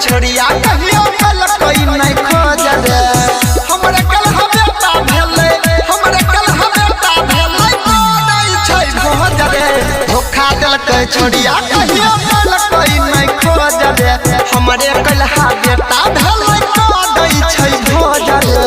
छोड़िया कहियो कल कोई नहीं खोज रे हमरे कल बेटा भेले हमरे कल बेटा भेले नहीं छै भोज रे धोखा देलकै छोड़िया कहियो कल कोई नहीं खोज रे हमरे कल बेटा भेले नहीं छै भोज रे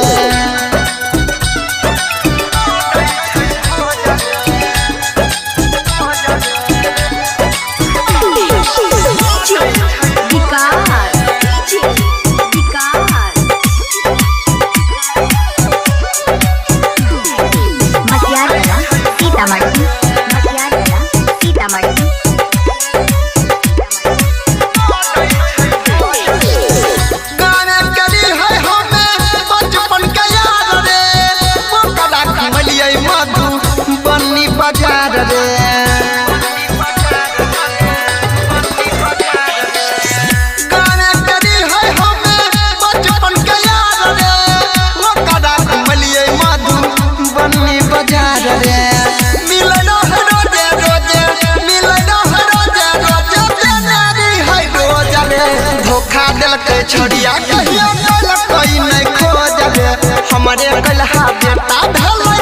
छोड़िया कहियो कल कोई नहीं खोज रे हमरे कलहा बेटा भेलै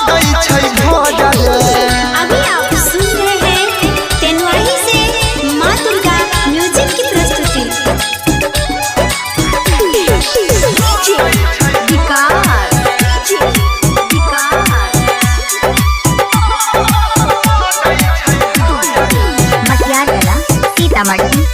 दै छै भोज रे। अभी आप सुन रहे हैं तेनवाही से मां दुर्गा म्यूजिक की प्रस्तुति। मटियाला सीतामढ़ी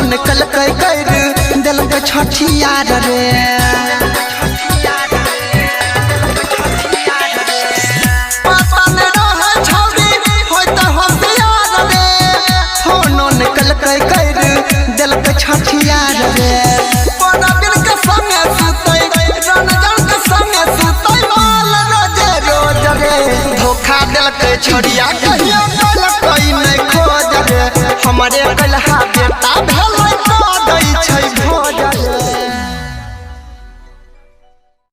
निकल कर दिल के छठिया रे निकल कर दिल के छठिया रे के संगे सुतै रंजन के संगे सुतै माल रोजे रोज रे धोखा दिल के छोड़िया कहियो कल कोई नहीं खोज रे हमरे